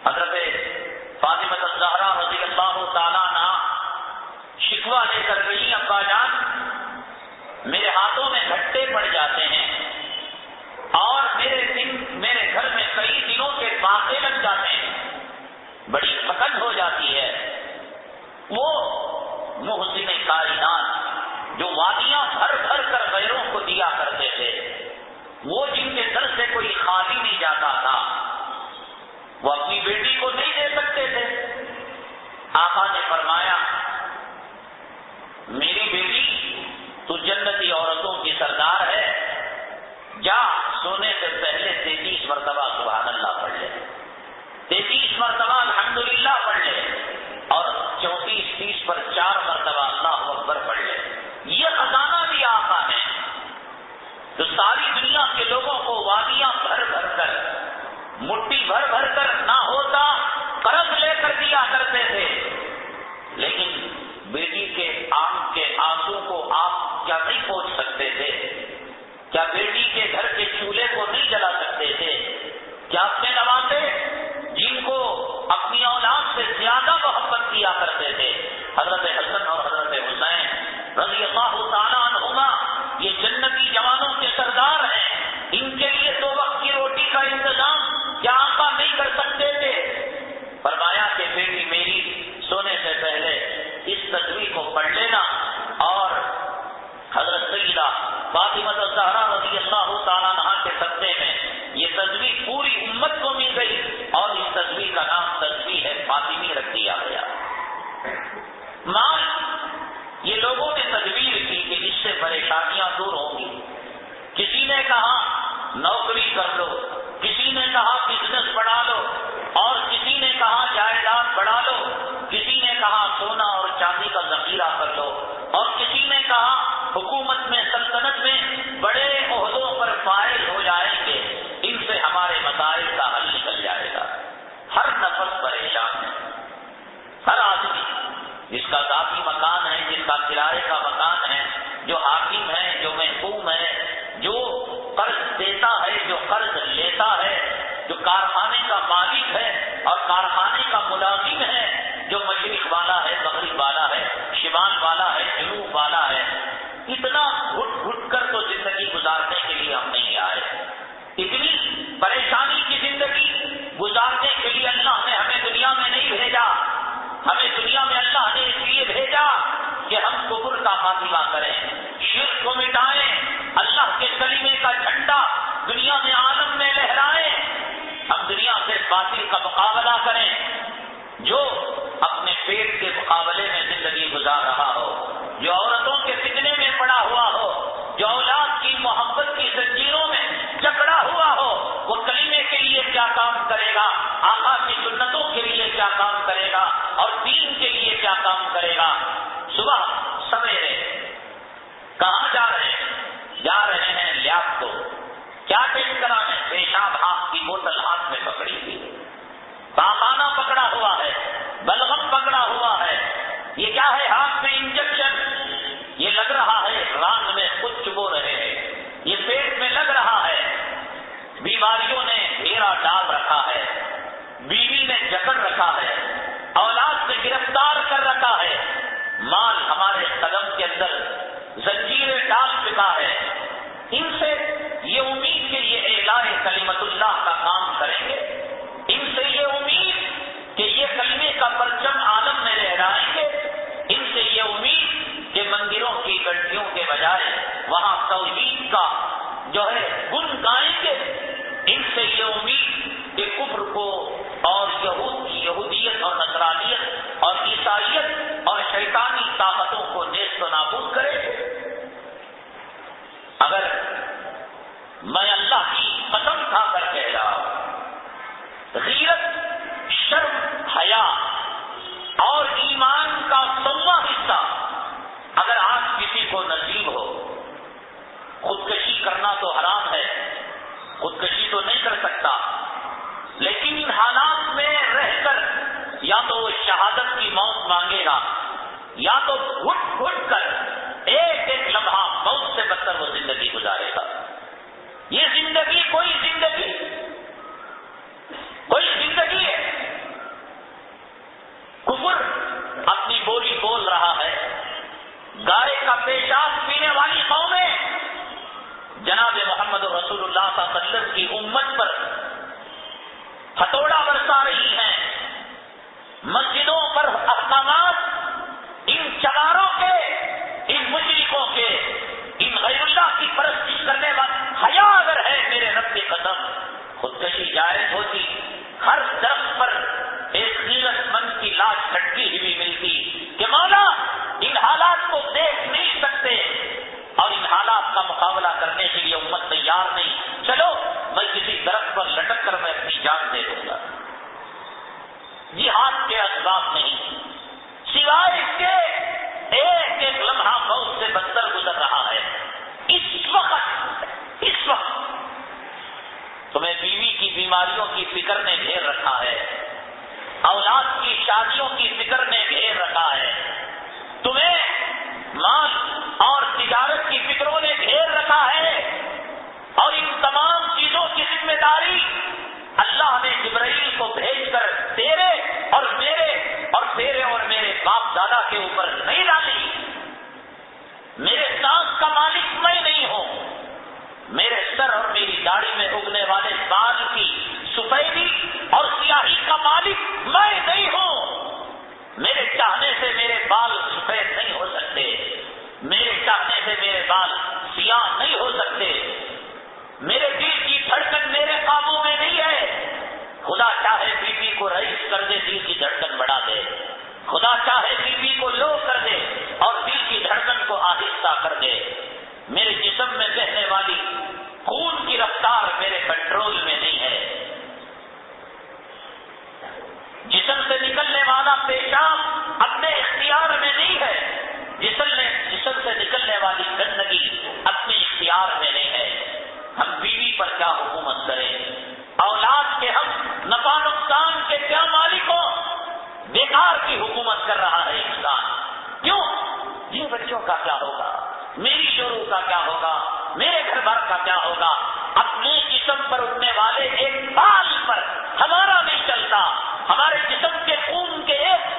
حضرت فاطمہ الزہرا رضی اللہ تعالیٰ عنہا شکوہ لے کر گئی، ابا جان میرے ہاتھوں میں گھٹے پڑ جاتے ہیں اور میرے گھر میں کئی دنوں کے فاقے لگ جاتے ہیں، بڑی تھکن ہو جاتی ہے۔ وہ محسن کائنات جو وادیاں بھر بھر کر غیروں کو دیا کرتے تھے، وہ جن کے در سے کوئی خالی نہیں جاتا تھا، وہ اپنی بیٹی کو نہیں دے سکتے تھے۔ آقا نے فرمایا میری بیٹی تو جنتی عورتوں کی سردار ہے، جا سونے سے پہلے 33 مرتبہ سبحان اللہ پڑھ لے، 33 مرتبہ الحمدللہ پڑھ لے، اور 34-30 پر 4 مرتبہ اللہ اکبر پڑھ لے۔ یہ خزانہ بھی آقا ہے تو ساری دنیا کے لوگوں کو وادیاں بھر بھر کر، مٹھی بھر بھر کر نہ ہوتا قرض لے کر دیا کرتے تھے، لیکن بیٹی کے آنکھ کے آنسو کو آپ کیا نہیں پہنچ سکتے تھے؟ کیا بیٹی کے گھر کے چولہے کو نہیں جلا سکتے تھے؟ کیا اپنے نواسے جن کو اپنی اولاد سے زیادہ محبت کیا کرتے تھے، حضرت حسن اور حضرت حسین رضی اللہ تعالیٰ عنہما، یہ جنتی جوانوں کے سردار ہیں، ان کے لیے 2 وقت کی روٹی کا انتظام کیا آقا نہیں کر سکتے تھے؟ فرمایا کہ بیٹی میری سونے سے پہلے اس تصویر کو پڑھ لینا، اور حضرت سیدہ فاطمہ الزہرا رضی اللہ تعالیٰ عنہا کے صدقے میں یہ تصویر پوری امت کو مل گئی، اور اس تصویر کا نام تصویر ہے فاطمی رکھ دیا گیا۔ مال یہ لوگوں نے تدبیر کی کہ اس سے پریشانیاں دور ہوں گی۔ کسی نے کہا نوکری کر لو، کسی نے کہا بزنس بڑھا لو، اور کسی نے کہا جائیداد بڑھا لو، کسی نے کہا سونا اور چاندی کا ذخیرہ کر لو، اور کسی نے کہا حکومت میں سلطنت میں بڑے عہدوں پر فائز ہو جائیں گے، ان سے ہمارے مسائل کا حل نکل جائے گا۔ ہر نفس پریشان ہے، ہر آدمی جس کا ذاتی مکان ہے، جس کا کرائے کا مکان ہے، جو حاکم ہے، جو محکوم ہے، جو قرض دیتا ہے، جو قرض لیتا ہے، جو کارخانے کا مالک ہے اور کارخانے کا ملازم ہے، جو مشرق والا ہے، مغرب والا ہے، شمال والا ہے، جنوب والا ہے، اتنا گھٹ گھٹ کر تو زندگی گزارنے کے لیے ہم نہیں آئے۔ اتنی پریشانی کی زندگی گزارنے کے لیے اللہ نے ہمیں دنیا میں نہیں بھیجا۔ ہمیں دنیا میں اللہ نے اس لیے بھیجا کہ ہم کفر کا خاتمہ کریں، شرک کو مٹائیں، اللہ کے کلمے کا جھنڈا دنیا میں عالم میں لہرائیں، ہم دنیا سے باطل کا مقابلہ کریں۔ جو اپنے پیٹ کے مقابلے میں زندگی گزار رہا ہو، جو عورتوں کے فتنے میں پڑا ہوا ہو، جو اولاد کی محبت کی زنجیروں میں جکڑا ہوا ہو، وہ کلمے کے لیے کیا کام کرے گا، آقا کی سنتوں کے لیے کیا کام کرے گا، اور دین کے لیے کیا کام کرے گا؟ صبح سویرے کہاں جا رہے ہیں؟ جا رہے ہیں لیاب کو، کیا ٹیسٹ کرانے؟ پیشاب ہاتھ کی بوتل ہاتھ میں پکڑی ہوئی، پاخانہ پکڑا ہوا ہے، بلغم پکڑا ہوا ہے، یہ کیا ہے؟ ہاتھ میں انجیکشن، یہ لگ رہا ہے ران میں خود چبو رہے ہیں، یہ پیٹ میں لگ رہا ہے، بیماریوں نے گھیرا ڈال رکھا ہے، بیوی نے جکڑ رکھا ہے، اولاد سے گرفتار کر رکھا ہے، مال ہمارے قدم کے اندر زنجیریں ڈال چکا ہے۔ ان سے یہ امید کہ یہ اعلاء کلمت اللہ کا کام کریں گے، ان سے یہ امید کہ یہ کلمے کا پرچم عالم میں لہرائیں گے، ان سے یہ امید کہ مندروں کی گھنٹیوں کے بجائے وہاں توحید کا جو ہے گن گائیں گے، ان سے یہ امید کہ کفر کو اور یہودیت اور نصرانیت اور عیسائیت اور شیطانی طاقتوں کو نیست و نابود کرے۔ اگر میں اللہ کی قسم کھا کر کہہ رہا ہوں، غیرت، شرم، حیا اور ایمان کا 100واں حصہ اگر آج کسی کو نصیب ہو، خودکشی کرنا تو حرام ہے، خودکشی تو نہیں کر سکتا، لیکن ان حالات میں رہ کر یا تو وہ شہادت کی موت مانگے گا، یا تو گھٹ گھٹ کر ایک ایک لمحہ موت سے بدتر وہ زندگی گزارے گا۔ یہ زندگی کوئی زندگی ہے مسجدوں پر احکامات ان چماروں کے، ان مشرکوں کے، ان غیر اللہ کی پرستش کرنے والے، حیا اگر ہے میرے رب کی قسم خودکشی جائز ہوتی، ہر درخت پر ایک غیرت مند کی لاش لٹکی ہوئی ملتی کہ مولا ان حالات کو دیکھ نہیں سکتے اور ان حالات کا مقابلہ کرنے کے لیے امت تیار نہیں، چلو میں کسی درخت پر لٹک کر میں اپنی جان دے دوں گا۔ جہاد کے اسباب نہیں، سوائے اس کے ایک ایک لمحہ موت سے بدتر گزر رہا ہے۔ اس وقت تمہیں بیوی کی بیماریوں کی فکر نے گھیر رکھا ہے، اولاد کی شادیوں کی فکر نے گھیر رکھا ہے، تمہیں مال اور تجارت کی فکروں نے گھیر رکھا ہے، اور ان تمام چیزوں کی ذمہ داری اللہ نے جبرائیل کو بھیج کر تیرے اور میرے باپ دادا کے اوپر نہیں ڈالی۔ میرے سانس کا مالک میں نہیں ہوں، میرے سر اور میری داڑھی میں اگنے والے بال کی سفیدی اور سیاہی کا مالک میں نہیں ہوں۔ میرے چاہنے سے میرے بال سفید نہیں ہو سکتے، میرے چاہنے سے میرے بال سیاہ نہیں ہو سکتے، میرے دل کی دھڑکن میرے قابو میں نہیں ہے۔ خدا چاہے بی بی کو رئیس کر دے، دل کی دھڑکن بڑھا دے، خدا چاہے بی بی کو لو کر دے اور دل کی دھڑکن کو آہستہ کر دے۔ میرے جسم میں بہنے والی خون کی رفتار میرے کنٹرول میں نہیں ہے، جسم سے نکلنے والا پیشاب اپنے اختیار میں نہیں ہے، جسم سے نکلنے والی گندگی اپنے اختیار میں نہیں ہے۔ ہم بیوی پر کیا حکومت کریں، اولاد کے ہم نفع نقصان کے کیا مالک ہوں؟ بیکار کی حکومت کر رہا ہے انسان۔ کیوں؟ یہ بچوں کا کیا ہوگا، میری شروع کا کیا ہوگا، میرے گھر بار کا کیا ہوگا؟ اپنے جسم پر اٹھنے والے ایک بال پر ہمارا نہیں چلتا، ہمارے جسم کے خون کے ایک